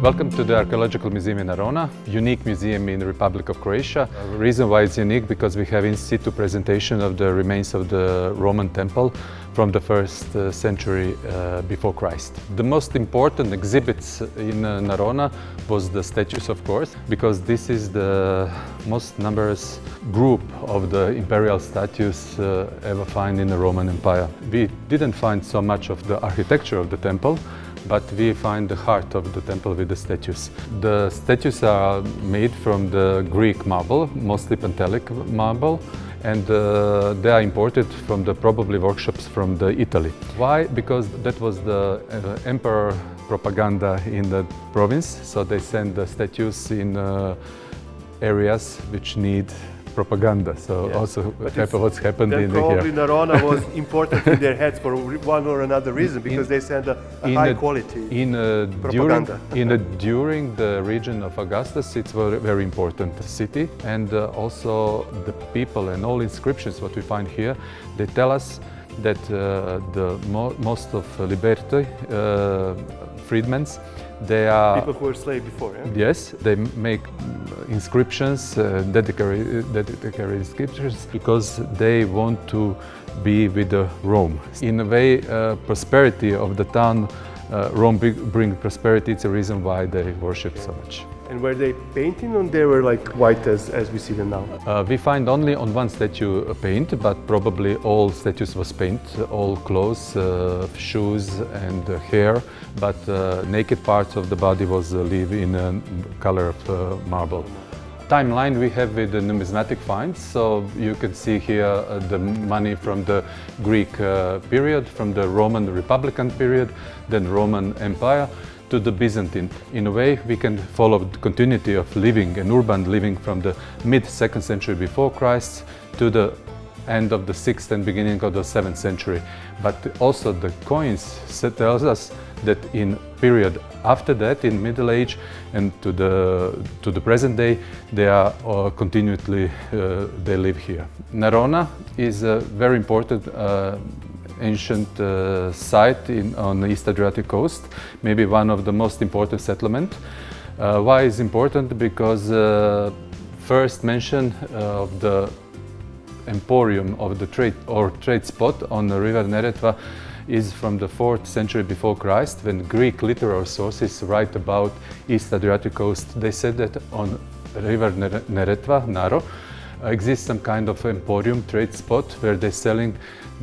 Welcome to the Archaeological Museum in Narona, unique museum in the Republic of Croatia. The reason why it's unique because we have in situ presentation of the remains of the Roman temple from the first century before Christ. The most important exhibits in Narona was the statues, of course, because this is the most numerous group of the imperial statues ever found in the Roman Empire. We didn't find so much of the architecture of the temple, but we find the heart of the temple with the statues. The statues are made from the Greek marble, mostly Pentelic marble, and they are imported from the probably workshops from Italy. Why? Because that was the emperor propaganda in the province, so they send the statues in areas which need propaganda. So yeah. Also what's happened in here. Probably Narona was important in their heads for one or another reason, because they send a high quality propaganda. During the region of Augustus, it's a very important city, and also the people and all inscriptions what we find here, they tell us that most of Liberty freedmen, they are people who were slaves before. Yeah? Yes, they make inscriptions, dedicatory inscriptions, because they want to be with Rome. In a way, prosperity of the town, Rome bring prosperity. It's a reason why they worship so much. And were they painting, or they were like white as we see them now? We find only on one statue paint, but probably all statues was paint, all clothes, shoes and hair, but naked parts of the body was leave in a color of marble. Timeline we have with the numismatic finds, so you can see here the money from the Greek period, from the Roman Republican period, then Roman Empire, to the Byzantine. In a way, we can follow the continuity of living and urban living from the mid-2nd century before Christ to the end of the 6th and beginning of the 7th century. But also the coins tells us that in period after that, in Middle Age and to the present day, they are continually they live here. Narona is a very important ancient site on the East Adriatic coast, maybe one of the most important settlement. Why is important? Because first mention of the emporium of the trade spot on the river Neretva is from the 4th century before Christ, when Greek literary sources write about East Adriatic coast. They said that on river Neretva, Naro, exists some kind of emporium, trade spot, where they're selling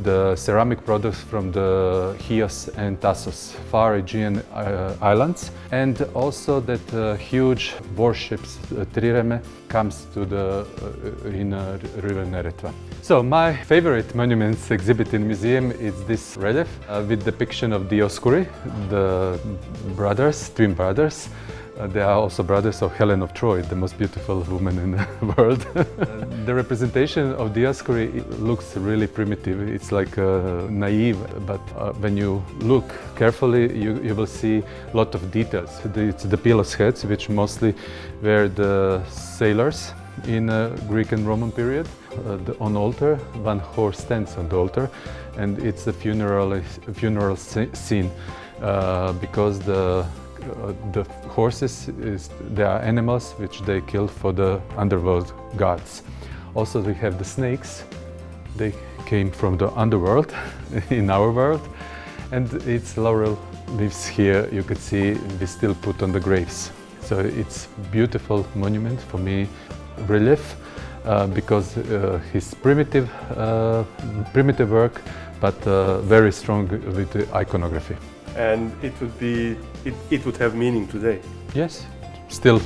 the ceramic products from the Chios and Tassos, far Aegean islands, and also that huge warships, trireme, comes to the river Neretva. So my favorite monuments exhibit in the museum is this relief with depiction of Dioscuri, the brothers, twin brothers. They are also brothers of Helen of Troy, the most beautiful woman in the world. The representation of Dioscuri looks really primitive. It's like naive, but when you look carefully, you will see a lot of details. It's the pillows heads, which mostly were the sailors in Greek and Roman period. On altar, one horse stands on the altar, and it's a funeral scene because the horses, they are animals which they kill for the underworld gods. Also we have the snakes. They came from the underworld in our world, and its laurel leaves here, you could see we still put on the graves. So it's beautiful monument for me, relief, because his primitive work, but very strong with the iconography. And it would have meaning today. Yes, still.